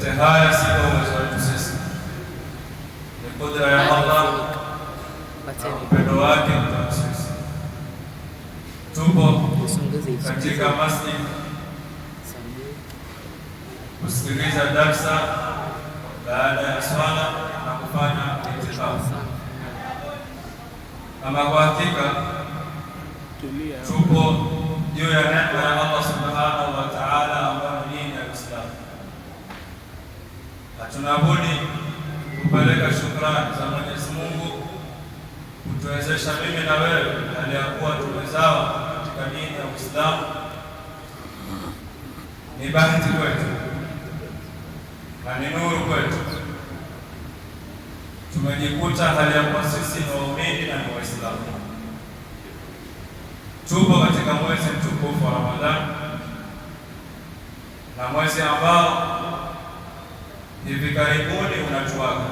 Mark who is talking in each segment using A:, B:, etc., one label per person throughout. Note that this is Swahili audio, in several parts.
A: yote haya si kwa uwezo wetu sisi, ni kudra ya Allah na upendo wake kwa sisi. Tupo katika masjid kusikiliza darsa baada ya swala na kufanya itikafu. Kama kwa hakika tupo juu ya neema ya Allah subhanahu wa ta'ala ambayo ni dini ya Uislamu. Hatuna budi kupeleka shukrani za Mwenyezi Mungu kutuwezesha mimi na wewe hali ya kuwa tumezawa katika dini ya Uislamu. Ni bahati kwetu na ni nuru kwetu. Tumejikuta hali ya kuwa sisi ni waumini na ni Waislamu. Tupo katika mwezi mtukufu wa Ramadhani, na mwezi ambao hivi karibuni unatuaga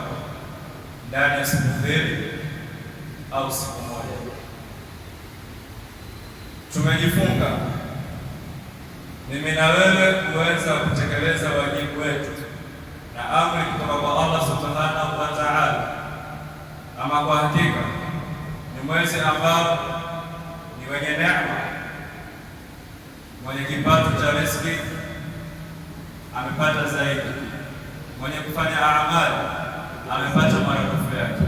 A: ndani ya siku mbili au siku moja. Tumejifunga mimi na wewe kuweza kutekeleza wajibu wetu na amri kutoka kwa Allah subhanahu wa ta'ala. Ama kwa hakika ni mwezi ambao ni wenye neema. Mwenye kipato cha riziki amepata zaidi, mwenye kufanya amali amepata maradufu yake.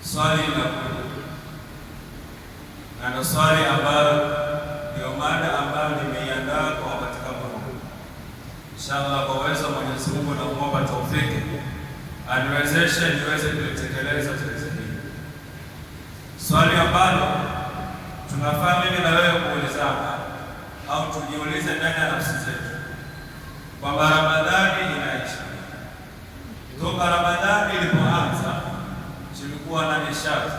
A: Swali linakuja, na ndo swali ambalo ndio mada ambayo nimeiandaa kwa wakati kama huu. Inshallah, kwa uwezo wa Mwenyezi Mungu na kuomba taufiki aniwezeshe niweze kulitekeleza zoezi hili. Swali ambalo tunafaa mimi na wewe kuulizana au tujiulize ndani ya nafsi zetu kwamba Ramadhani inaisha. Toka Ramadhani ilipoanza tulikuwa na nishati,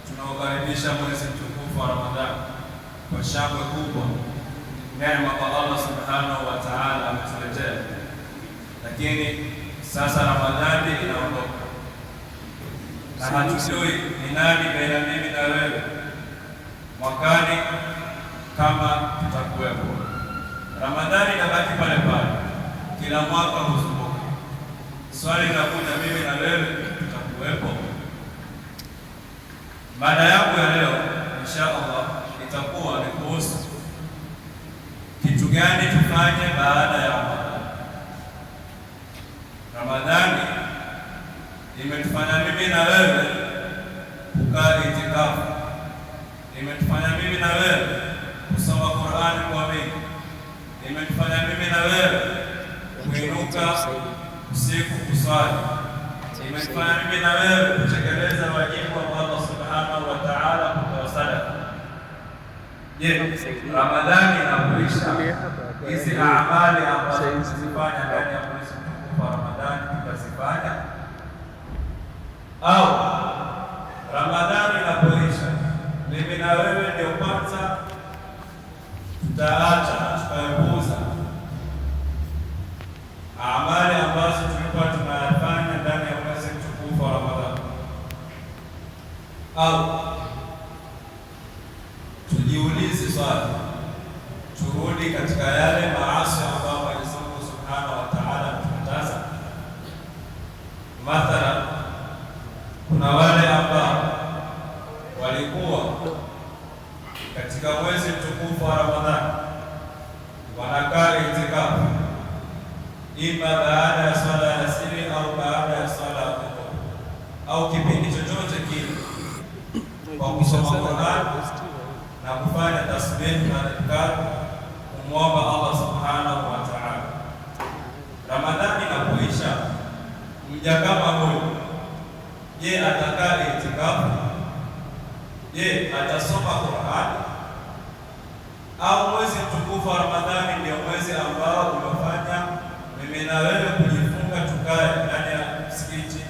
A: tunaokaribisha mwezi mtukufu wa Ramadhani kwa shangwe kubwa, neema kwa Allah subhanahu wa ta'ala ametuletea. Lakini sasa Ramadhani inaondoka na hatujui ni nani baina mimi na wewe mwakani kama tutakuwepo. Ramadhani inabaki pale pale, kila mwaka huzunguka. Swali linakuja, mimi na wewe tutakuwepo? Mada yangu ya leo insha Allah itakuwa ni kuhusu kitu gani tufanye baada ya Ramadhani. Ramadhani imetufanya mimi na wewe kukaa itikafu, imetufanya mimi na wewe kusoma Qur'ani kwa wingi, imetufanya mimi na wewe kuinuka usiku kuswali, imetufanya mimi na wewe kutekeleza wajibu wa Allah subhanahu wa ta'ala kutoa sadaka. Je, Ramadhani inakuisha hizi amali ambazo tunazifanya ndani ya mwezi mtukufu wa Ramadhani tutazifanya, au Ramadhani inapoisha mimi na wewe ndio kwanza tutaacha tukaepuza amali ambazo tulikuwa tunayafanya ndani ya mwezi mtukufu wa Ramadhani, au tujiulize swali, turudi katika yale maasi ambayo Mwenyezi Mungu subhanahu wa ta'ala ametukataza. Mathalan, kuna wale ambao walikuwa katika mwezi mtukufu wa Ramadhani wanakaa itikafu, ima baada ya swala ya asiri au baada ya swala ya dhuhur au kipindi chochote kile, kwa kusoma Qur'an na kufanya tasbih na dhikr, kumwomba Allah subhanahu wa ta'ala. Ramadhani inapoisha, mja kama huyu, je, atakaa itikafu? Je, atasoma Qur'an? Au mwezi mtukufu wa Ramadhani ndio mwezi ambao umefanya mimi na wewe kujifunga tukae ndani ya msikiti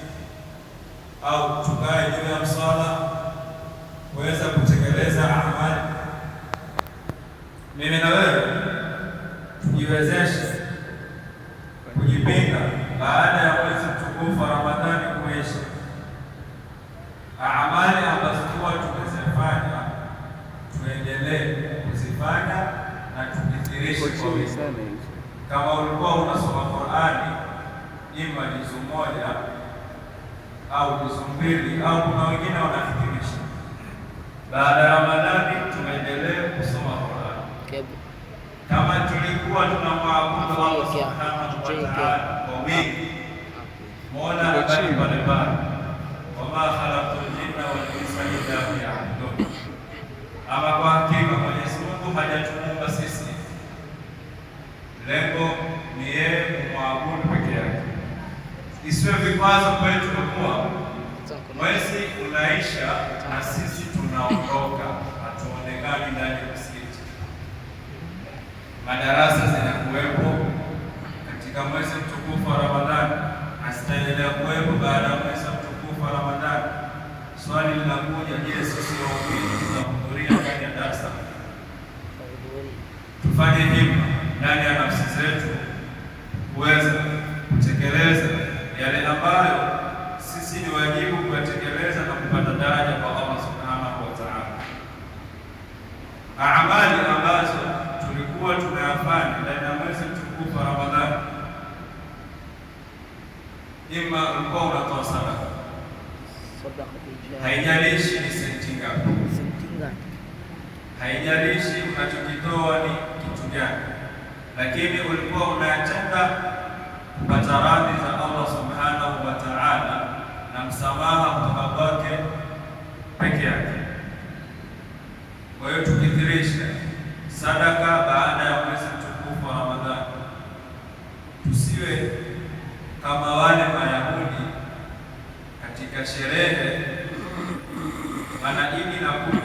A: au tukae juu ya msala kuweza kutekeleza amali? Mimi na wewe tujiwezeshe kujipinga baada ya mwezi mtukufu wa Ramadhani kuisha, amali ambazo kwa tumezifanya tuendelee kuzifanya na tukithirishe kwa wingi. kama ulikuwa unasoma Qur'ani ima juzu moja au juzu mbili au kuna wengine wanahitimisha, baada ya Ramadhani tuendelee kusoma Qur'ani. Kama tulikuwa tunamwabudu Allah subhanahu wa ta'ala kwa wingi, Mola abaki pale pale, wama khalaqtul jinna wal insa illa liya'budun. Ama kwa hakika Mwenyezi Mungu hajatuumba sisi, lengo ni yeye kumwabudu peke yake. Isiwe vikwazo kwetu kwa kuwa mwezi unaisha na sisi tunaondoka, hatuonekani ndani ya msikiti. Madarasa zinakuwepo katika mwezi mtukufu wa Ramadhani na zitaendelea kuwepo baada ya mwezi mtukufu wa Ramadhani. Swali linakuja, je, sisi waumini tutahudhuria ndani ya darasa? Tufanye hima ndani ya nafsi zetu kuweza kutekeleza yale ambayo sisi ni wajibu kuyatekeleza na kupata daraja kwa Allah subhanahu wa ta'ala. Amali ambazo tulikuwa tunayafanya ndani ya mwezi mtukufu wa Ramadhani, ima ulikuwa unatoa sadaka, haijalishi ni senti ngapi, haijalishi unachokitoa ni kitu gani, lakini ulikuwa unayatenda kupata radhi za Allah subhanahu wa ta'ala na msamaha kutoka kwake peke yake. Kwa hiyo tukithirisha sadaka baada ya mwezi mtukufu wa Ramadhani, tusiwe kama wale Mayahudi katika sherehe, maana Idi na kuja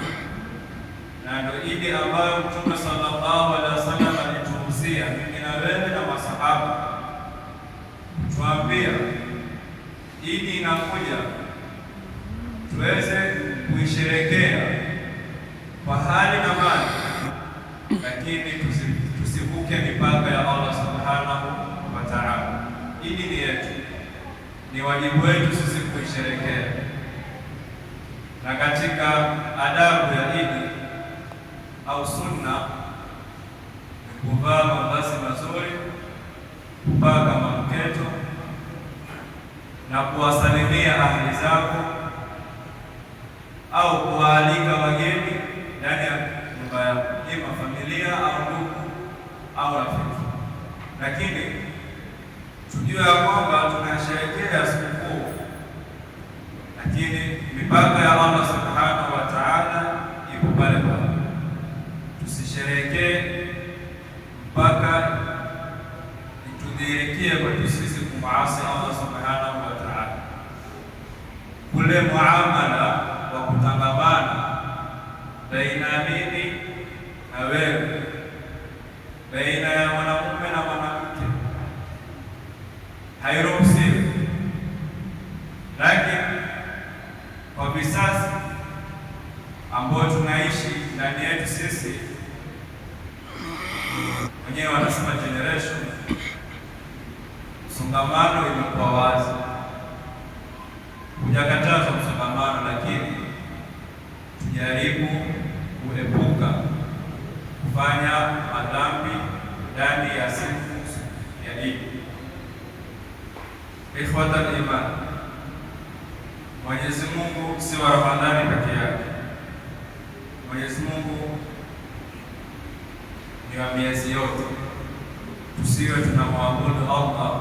A: na ndio Idi ambayo Mtume sallallahu alaihi wasallam alituhusia mimi na wewe na masahaba, tuambia Idi inakuja tuweze kuisherekea kwa hali na mali, lakini tusivuke mipaka ya Allah subhanahu wa ta'ala. Idi ni yetu, ni wajibu wetu sisi kuisherekea, na katika adabu ya Idi au sunna ni kuvaa mavazi mazuri, kupaka manukato na kuwasalimia ahli zako au kuwaalika wageni ndani ya nyumba yako, ima familia au ndugu au rafiki. Lakini tujue ya kwamba tunasherehekea sikukuu, lakini mipaka ya Allah subhanahu wa ta'ala ipo pale pale. Tusisherehekee mpaka itudhihirikie kwetu sisi kumaasi Allah subhanahu wa ta'ala. Kule muamala wa kutangamana baina mimi na wewe, baina ya mwanamume na mwanamke hairuhusiwi, lakini kwa visasi ambao tunaishi ndani yetu sisi wenyewe, wanasema generation, msongamano imekuwa wazi. Hujakataza msongamano, lakini tujaribu kuepuka kufanya madhambi ndani ya siku ya Idi. Ikhwatal iman, Mwenyezi Mungu si wa Ramadhani peke yake. Mwenyezi Mungu ni wa miezi yote. Tusiwe tunamwabudu Allah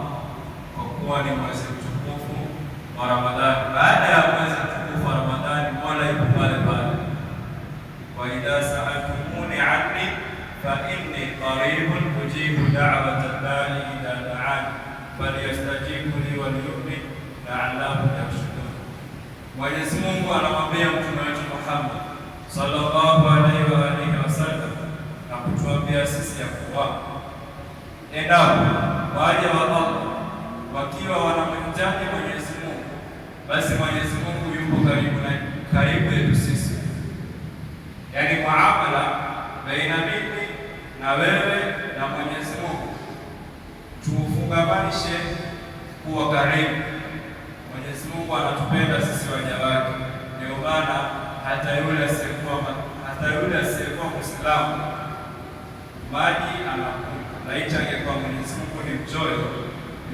A: kwa kuwa ni mwezi mtukufu wa Ramadhani. Baada ya mwezi mtukufu wa Ramadhani, Mola yupo pale pale, wa idha sa'altumuni anni fa inni qaribun ujibu da'wata da'i idha da'an falyastajibu li wa liyu'minu la'allahum yarshudun. Mwenyezi Mungu anamwambia mtume wetu Muhammad sallallahu alaihi wa alihi wasallam na kutuambia sisi ya kuwa endapo waja wa Allah wakiwa wanamhitaji Mwenyezi Mungu, basi Mwenyezi Mungu yupo karibu yetu sisi. Yaani muamala baina mimi na wewe na Mwenyezi Mungu tuufungamanishe kuwa karibu. Mwenyezi Mungu anatupenda sisi waja wake, ndio maana hata yule asiyekuwa Muislamu maji anakunywa, laiti angekuwa Mwenyezi Mungu ni mchoyo,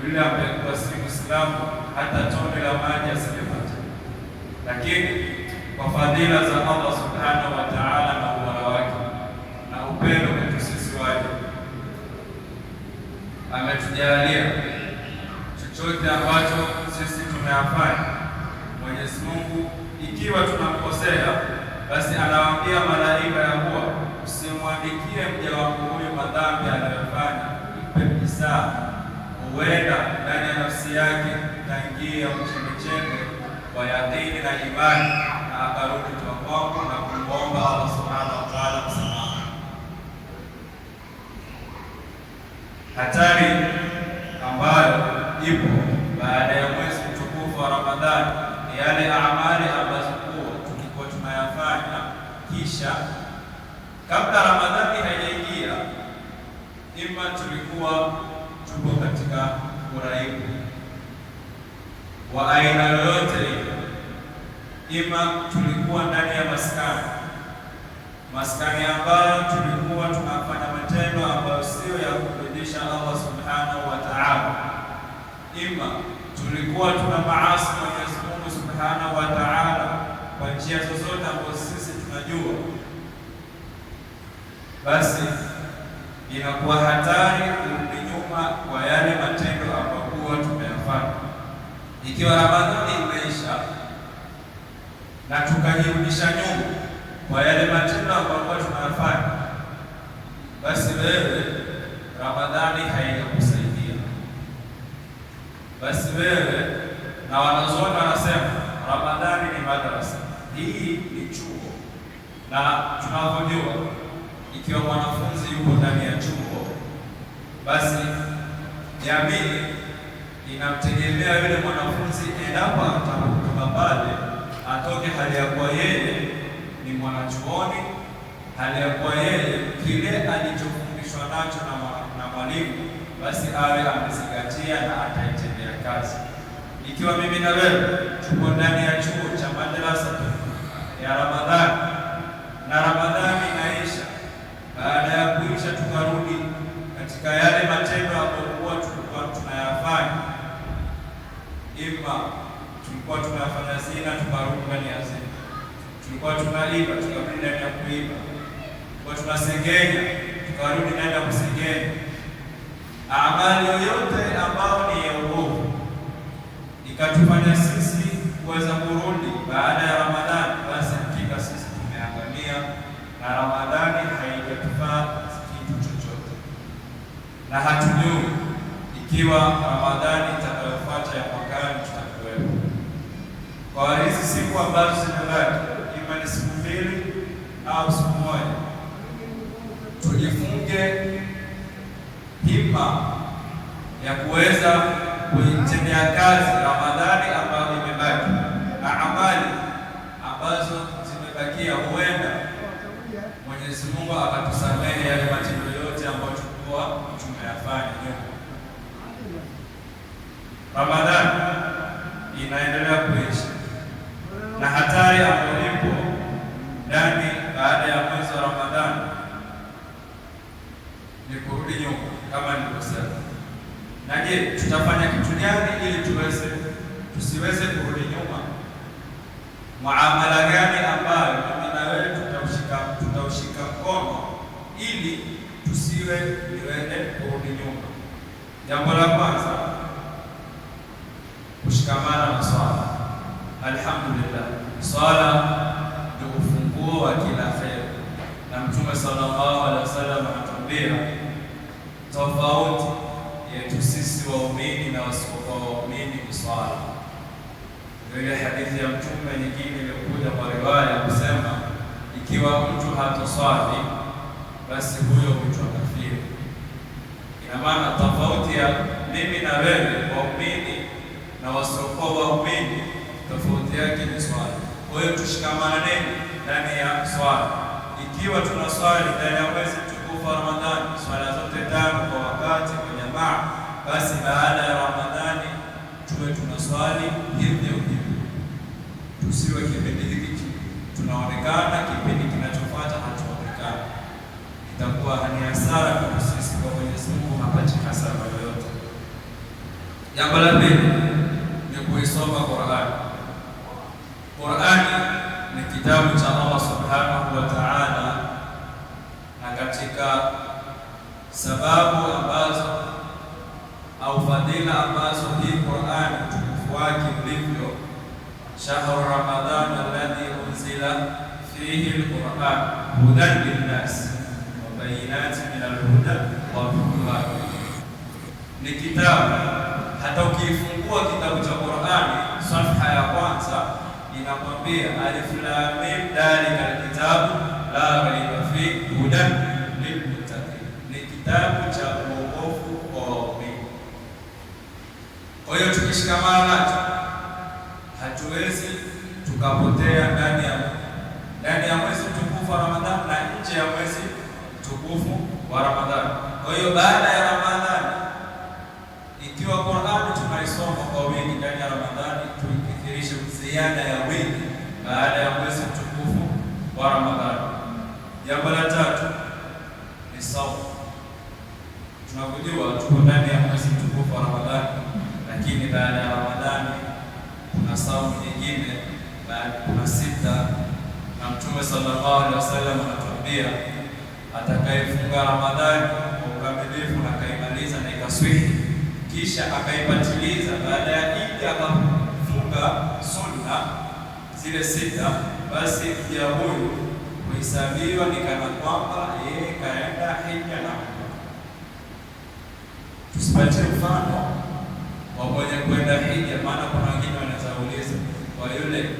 A: yule ambaye kwa si Muislamu hata tone la maji asingepata. Lakini kwa fadhila za Allah subhanahu wa ta'ala na ubora wake na upendo kwetu sisi waja, ametujalia chochote ambacho sisi tunayafanya. Mwenyezi Mungu ikiwa tunamkosea, basi anawaambia malaika ya kuwa usimwandikie mja wangu huyu madhambi anayofanya, mpe msamaha, huenda ndani ya nafsi yake itaingia mchemecheme wa yaqini na imani, na akarudi kwa kwangu na kumwomba Allah subhanahu wa ta'ala msamaha. Hatari ambayo ipo baada ya mwezi mtukufu wa Ramadhani ni yale amali ambazo tulikuwa tunayafanya kisha kabla Ramadhani haijaingia, ima tulikuwa tupo katika uraibu wa aina yoyote ile, ima tulikuwa ndani ya maskani ambayo tulikuwa tunafanya matendo ambayo sio ya kumridhisha Allah subhanahu wa ta'ala, ima tulikuwa tuna maasi Mwenyezi Mungu subhanahu wa ta'ala kwa njia zozote ambazo sisi tunajua, basi inakuwa hatari kurudi nyuma kwa yale matendo ambayo tumeyafanya. Ikiwa Ramadhani imeisha na tukajirudisha nyuma kwa yale matendo ambayo tunayafanya, basi wewe Ramadhani haijakusaidia. Basi wewe, na wanazuoni wanasema Ramadhani ni madrasa, hii ni chuo, na tunavyojua ikiwa mwanafunzi yuko ndani ya chuo, basi jamii inamtegemea yule mwanafunzi, endapo atakapotoka pale atoke hali ya kuwa yeye ni mwanachuoni, hali ya kuwa yeye kile alichofundishwa nacho na mwalimu basi awe amezingatia na ataitendea kazi. Ikiwa mimi na wewe tuko ndani ya chuo cha madrasa ya Ramadhani na Ramadhani inaisha, baada ya kuisha tukarudi katika yale matendo ambayo tulikuwa tunayafanya, ima tulikuwa tunafanya zina tukarudi ndani ya zina, tulikuwa tunaiba tukarudi ndani ya kuiba, tulikuwa tunasengenya tukarudi ndani ya kusengenya. Amali yoyote ambayo ni ya uovu ikatufanya sisi kuweza kurudi baada ya Ramadhani, basi hakika sisi tumeangamia na Ramadhani haijatufaa kitu chochote, na hatujui ikiwa Ramadhani itakayofuata ya mwakani tutakuwepo. Kwa hizi siku ambazo zimebaki, ima ni siku 2 au siku 1, tujifunge hima ya kuweza kuitendea kazi Ramadhani ambayo imebaki na amali ambazo zimebakia. Huenda Mwenyezi Mungu akatusamehe yale matendo yote ambayo tulikuwa tumeyafanya nyuma. Ramadhani inaendelea kuisha, na hatari ambayo ipo ndani baada ya mwezi wa Ramadhani ni kurudi nyuma kama nilivyosema. Na je, tutafanya kitu gani ili tusiweze kurudi nyuma? Muamala gani ambayo mimi na wewe tutaushika mkono ili tusiwe niweze kurudi nyuma? Jambo la kwanza, kushikamana na swala. Alhamdulillah, swala ni ufunguo wa kila kheri, na Mtume sallallahu alaihi wasallam anatuambia tofauti yetu sisi waumini na wasiokuwa waumini ni swala. Ile hadithi ya Mtume nyingine ilikuja kwa riwaya ya kusema, ikiwa mtu hatoswali basi huyo mtu akafiri. Ina maana tofauti ya mimi na wewe waumini na wasiokuwa waumini, tofauti yake ni swala. Kwa hiyo tushikamane ndani ya swala. Ikiwa tunaswali ndani ya mwezi mtukufu wa Ramadhani swala zote 5 kwa wakati kwa jamaa, basi baada ya Ramadhani tuwe tunaswali hivyo hivyo. Tusiwe kipindi hiki tunaonekana, kipindi kinachofuata hatuonekana. Itakuwa ni hasara kwa sisi kwa Mwenyezi Mungu Jambo la pili ni kuisoma Qur'ani. Qur'ani ni kitabu cha Allah Subhanahu wa Ta'ala, na katika sababu ambazo au fadhila ambazo hii Qur'ani utukufu wake ulivyo, shahru Ramadhan alladhi unzila fihi al-Qur'an hudan lin-nas wa bayinatin min al-huda wal-furqan. Ni kitabu, hata ukifungua kitabu cha Qur'ani safha ya kwanza inakwambia alif lam mim dalika al-kitabu la raiba fihi hudan lil-muttaqin. Ni kitabu cha uongofu kwa waumini. Kwa hiyo tukishikamana nacho hatuwezi tukapotea ndani ya mwezi mtukufu wa Ramadhani na nje ya mwezi mtukufu wa Ramadhani. Kwa hiyo baada ya Ramadhani, ikiwa Qur'ani tunaisoma kwa wingi ndani ya Ramadhani, tuikithirishe ziada ya wingi baada ya mwezi mtukufu wa Ramadhani. Jambo la tatu ni saumu. Tunakujua tuko ndani ya mwezi mtukufu wa Ramadhani, lakini baada ya Ramadhani kuna saumu nyingine, kuna sita, na Mtume sallallahu alaihi wasallam anatuambia atakayefunga Ramadhani kwa ukamilifu na akaimaliza na ikaswihi, kisha akaipatiliza baada ya Eid akafunga sunna zile sita, basi mja huyu huhesabiwa ni kana kwamba yeye kaenda hija na umra. Tusipatie mfano wa mwenye kwenda hija, maana kuna wengine wanaweza kuuliza, kwa yule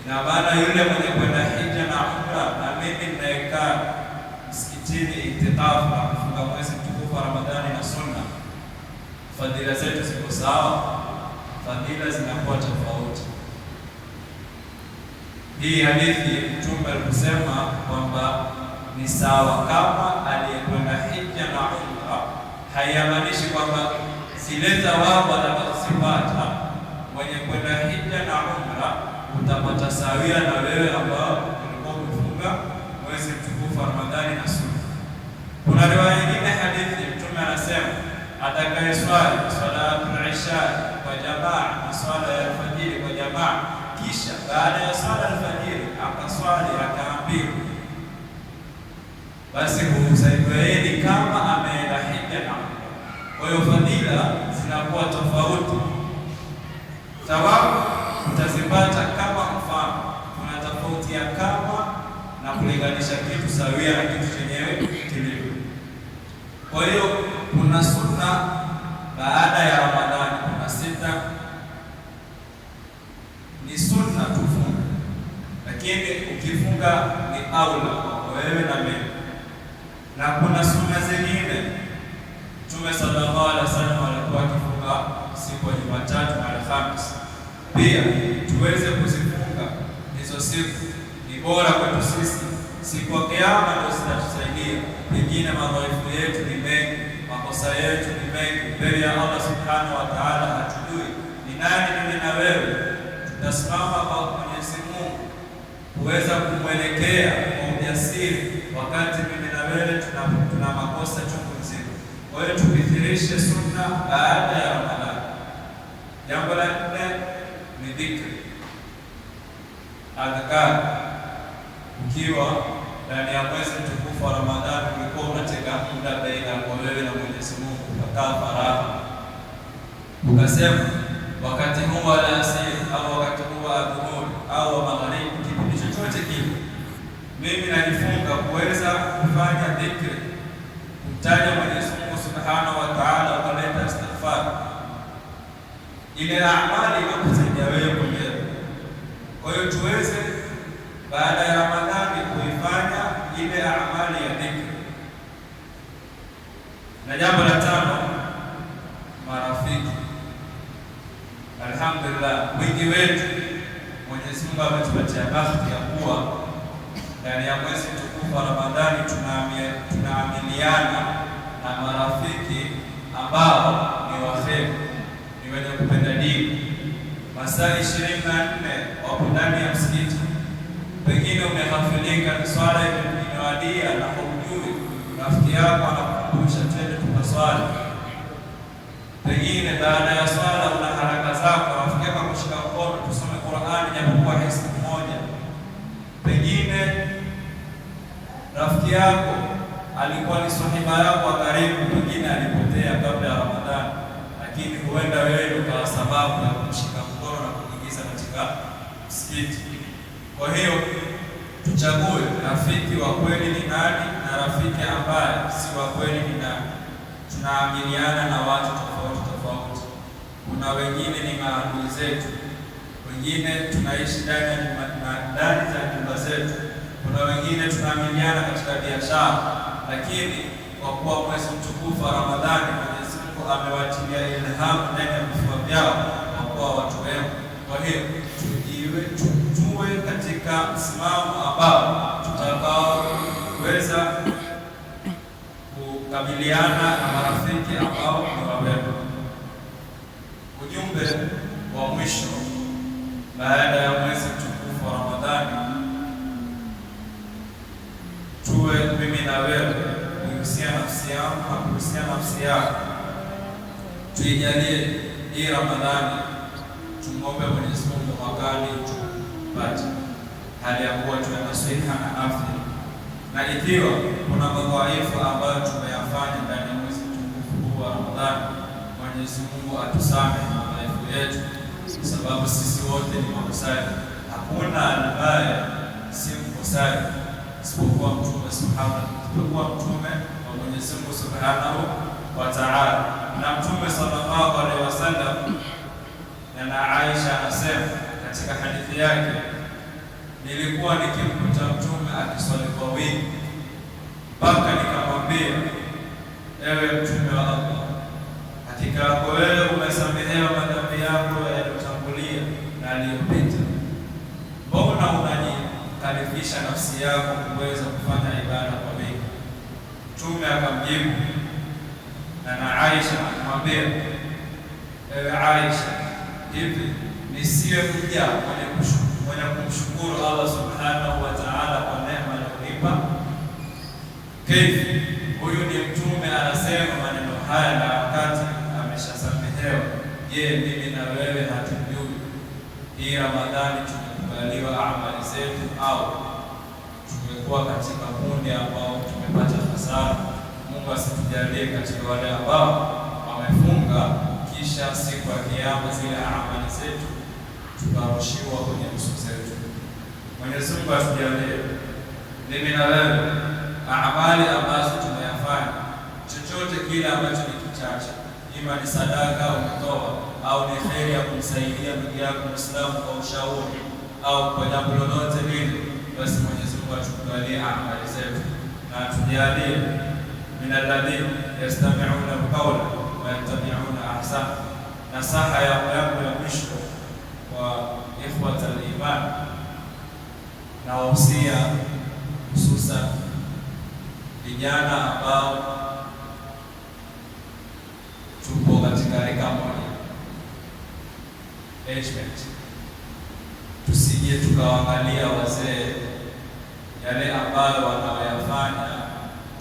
A: ina maana yule mwenye kwenda hija na umra na mimi ninayekaa msikitini itikafu na kufunga mwezi mtukufu wa Ramadhani na sunna, fadhila zetu ziko sawa? Fadhila zinakuwa tofauti. Hii hadithi Mtume alisema kwamba ni sawa kama aliyekwenda hija na umra, haimaanishi kwamba zile thawabu atakazozipata mwenye kwenda hija na umra utapata sawia na wewe ambao ulikuwa umefunga mwezi mtukufu wa Ramadhani na sunna. Kuna riwaya nyingine hadithi Mtume anasema atakayeswali salatul isha kwa jamaa na swala ya alfajiri kwa jamaa, kisha baada ya swala alfajiri akaswali rakaa mbili, basi husaidie kama ameenda hija na umra. Kwa hiyo fadhila zinakuwa tofauti. Thawabu utazipata kama mfano, kuna tofauti ya kama na kulinganisha kitu sawia na kitu chenyewe kilivyo. Kwa hiyo kuna sunna baada ya Ramadhani, kuna sita ni sunna tufunga, lakini ukifunga ni aula kwa wewe na mimi. Na kuna sunna zingine Mtume sallallahu alaihi wasallam alikuwa akifunga siku ya Jumatatu na Alhamisi, pia tuweze kuzifunga hizo siku. Ni bora kwetu sisi, siku ya Kiyama ndio zitatusaidia. Pengine madhaifu yetu ni mengi, makosa yetu ni mengi mbele ya Allah Subhanahu wa Ta'ala, hatujui ni nani mimi na wewe tutasimama kwa Mwenyezi Mungu kuweza kumwelekea kwa ujasiri, wakati mimi na wewe tuna makosa chungu nzima. Kwa hiyo tukithirishe sunna baada ya Ramadhani. Jambo la nne ni dhikri, adhkar. Ukiwa ndani ya mwezi mtukufu wa Ramadhani ulikuwa unatenga muda baina ya wewe na Mwenyezi Mungu, ukakaa faragha, ukasema wakati huu wa alasiri au wakati huu wa adhuhuri au wa magharibi, kipindi chochote kile, mimi najifunga kuweza kufanya dhikri, kumtaja Mwenyezi Mungu Subhanahu wa Ta'ala, ukaleta istighfar. Ile amali inakusaidia wewe mwenyewe. Kwa hiyo tuweze baada ya Ramadhani kuifanya ile amali ya dhikri. Na jambo la tano, marafiki. Alhamdulillah, wingi wetu Mwenyezi Mungu ametupatia bahati ya kuwa ndani ya mwezi mtukufu wa Ramadhani tunaamiliana na marafiki ambao ni waheri, ni wenye kupenda dini. Masaa 24 wapo ndani ya msikiti. Pengine umeghafilika, ni swala imewadia na hujui, rafiki yako anakukumbusha twende tukaswali. Pengine baada ya swala yako alikuwa ni sahiba yako wa karibu, mwingine alipotea kabla ya Ramadhani, lakini huenda wewe ukawa sababu ya kumshika mkono na kuingiza katika msikiti. Kwa hiyo tuchague rafiki wa kweli ni nani na rafiki ambaye si wa kweli ni nani. Tunaamiliana na watu tofauti tofauti. Kuna wengine ni maadui zetu, wengine tunaishi ndani za nyumba zetu, kuna wengine tunaamiliana katika biashara, lakini kwa kuwa mwezi mtukufu wa Ramadhani Mwenyezi Mungu amewatilia ilhamu ndani ya vifua vyao kwa kuwa watu wema. Kwa hiyo tuwe katika msimamo ambao tutakaoweza kukabiliana na marafiki ambao ni wabeba. Ujumbe wa mwisho baada ya mwezi mtukufu wa Ramadhani, tuwe mimi na wewe kuhusia nafsi yangu na kuhusia nafsi yako, tuijalie hii Ramadhani, tumwombe Mwenyezi Mungu mwakani tupate hali ya kuwa tuna siha na afya, na ikiwa kuna madhaifu ambayo tumeyafanya ndani ya mwezi mtukufu huu wa Ramadhani, Mwenyezi Mungu atusamehe madhaifu yetu, kwa sababu sisi wote ni makosaji. Hakuna ambaye si mkosaji isipokuwa Mtume wa Mwenyezi Mungu Subhanahu wa Ta'ala. Na Mtume sallallahu alaihi wasallam na Aisha anasema katika hadithi yake, nilikuwa nikimkuta Mtume akiswali kwa wingi mpaka nikamwambia, ewe Mtume wa Allah, hakika yako wewe umesamehewa madhambi yako yaliyotangulia na yaliyopita, mbona unajikalifisha nafsi yako kuweza kufanya ibada kwa wingi? Mtume akamjibu na Aisha akamwambia, ewe Aisha, hivi nisiwe mja mwenye kumshukuru Allah Subhanahu wa Ta'ala kwa neema aliyonipa? Kaifa, huyu ni Mtume anasema maneno haya na wakati ameshasamehewa. Je, mimi na wewe hatujui hii Ramadhani tumekubaliwa amali zetu, au tumekuwa katika kundi ambao tumepata hasara? Mungu asitujalie katika wale ambao wamefunga kisha siku ya Kiyama zile amali zetu tukarushiwa kwenye uso zetu. Mwenyezi Mungu atujalie mimi na wewe amali ambazo tumeyafanya, chochote kile ambacho ni kichache, ima ni sadaka umetoa au ni kheri ya kumsaidia ndugu yako Muislamu kwa ushauri au kwa jambo lolote lile, basi Mwenyezi Mungu atukubalie amali zetu na atujalie min alladhina yastami'una alqawla wa yattabi'una ahsana. Nasaha yangu ya mwisho kwa ikhwata al-iman, na wahusia hususan vijana ambao tupo katika rika moja age, tusije tukawaangalia wazee yale ambayo wanayafanya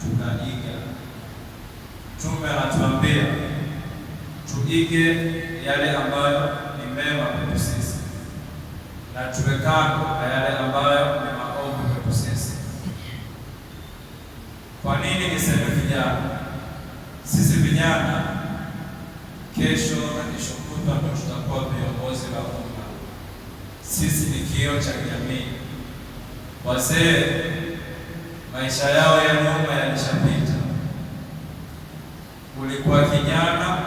A: tukaiga. Mtume anatuambia tuige yale ambayo ni mema kwetu sisi na tuwe kando na yale ambayo ni maovu kwetu sisi. Kwa nini niseme vijana? Sisi vijana kesho na kesho kutwa ndio tutakuwa viongozi wa umma. Sisi ni kioo cha jamii. Wazee maisha yao ya nyuma yalishapita. Ulikuwa kijana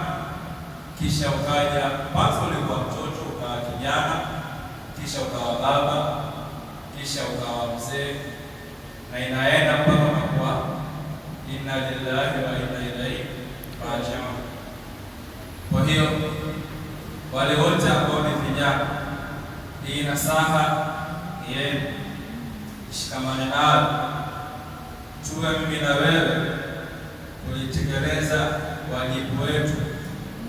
A: kisha ukaja, kwanza ulikuwa mtoto ukawa kijana, kisha ukawa baba, kisha ukawa mzee, na inaenda mpaka kwa inna lillahi wa inna ilaihi raji'un. Kwa hiyo wale wote ambao ni vijana, hii nasaha ni yenu, shikamane nayo, tuwe mimi na wewe kulitekeleza wajibu wetu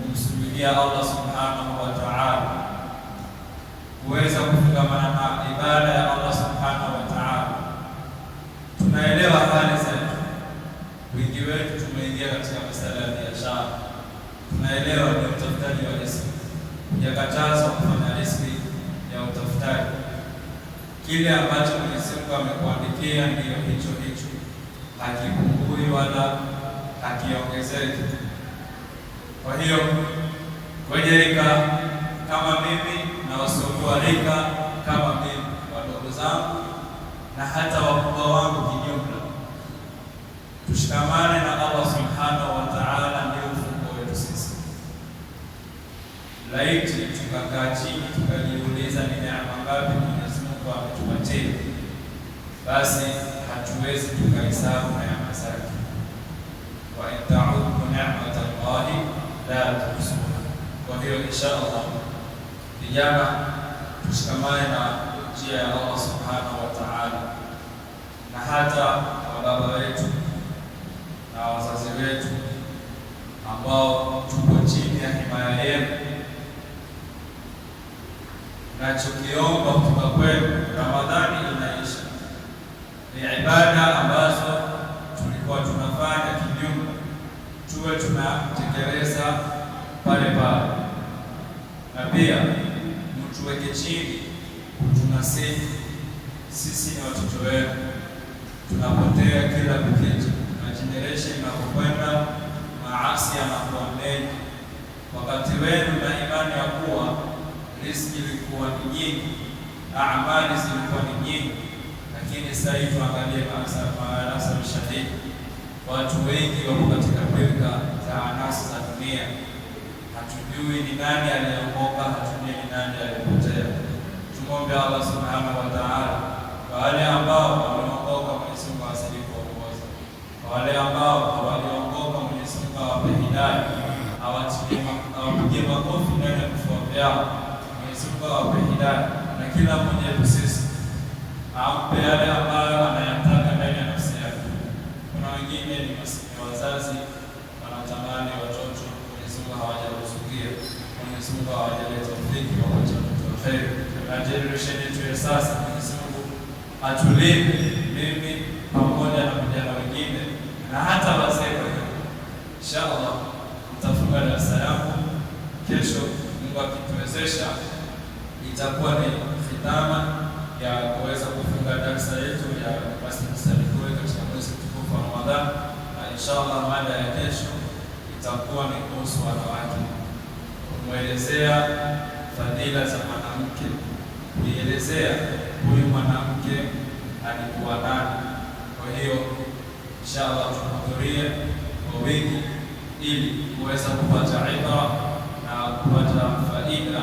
A: kumsujudia Allah Subhanahu wa Ta'ala, kuweza kufungamana na ibada ya Allah Subhanahu wa Ta'ala. Tunaelewa hali zetu, wingi wetu tumeingia katika masuala ya biashara, tunaelewa ni utafutaji wa riziki, hujakatazwa kufanya riziki ya utafutaji. Kile ambacho Mwenyezi Mungu amekuandikia ndio hicho hicho, hakipungui wala hakiongezeki. Kwa hiyo kwenye rika kama mimi na wasiokuwa rika kama mimi, wadogo zangu na hata wakubwa wangu kijumla, tushikamane na Allah subhanahu wa ta'ala, ndio ufunguo wetu sisi. Laiti tukakaa chini tukajiuliza ni neema ngapi Mwenyezi Mungu ametupatia, basi hatuwezi tukahesabu neema zake. Wa in ta'uddu ni'matallahi la tuhsuha. Kwa hiyo inshallah vijana tushikamane na njia ya Allah subhanahu wa ta'ala, na hata wababa wetu na wazazi wetu ambao tuko chini ya himaya yenu, nachokiomba kutoka kwenu, Ramadhani inaisha, ni ibada ambazo tulikuwa tunafanya kinyume tuwe tunatekeleza pale pale, na pia mtuweke chini tunasifu. Sisi ni watoto wenu, tunapotea kila kukicha, na generation inapokwenda maasi yanakuwa mengi. Wakati wenu na imani ya kuwa riziki ilikuwa ni nyingi, amali zilikuwa ni nyingi, lakini sasa hivi tuangalie maanasa shadidi, watu wengi wako katika pilika za anasa za dunia. Hatujui ni nani aliyeokoka, hatujui ni nani aliyepotea. Tumwombe Allah subhanahu wa ta'ala, kwa wale ambao wameokoka Mwenyezi Mungu azidi kuongoza, kwa wale ambao hawajaokoka Mwenyezi Mungu awape hidayah, awapigie makofi ndani ya vifua vyao. Mwenyezi Mungu awape hidayah, na kila mmoja wetu sisi ampe yale ambayo anayataka ndani ya nafsi yake. Kuna wengine ni wazazi wanatamani watoto, Mwenyezi Mungu hawajaruzukia, Mwenyezi Mungu hawajaleta ufiki wa watoto wa kheri. Na generation yetu ya sasa, Mwenyezi Mungu atulinde, mimi pamoja na vijana wengine na hata wazee. Kwa hiyo inshallah mtafunga darasa yangu kesho, Mungu akituwezesha, itakuwa ni khitama ya kuweza kufunga darasa yetu ya msaliku katika mwezi mtukufu wa Ramadhani, na inshallah mada ya kesho itakuwa ni kuhusu wanawake, kumwelezea fadhila za mwanamke, kuelezea huyu mwanamke alikuwa nani. Kwa hiyo inshallah tuhudhurie kwa wingi ili kuweza kupata ibra na kupata faida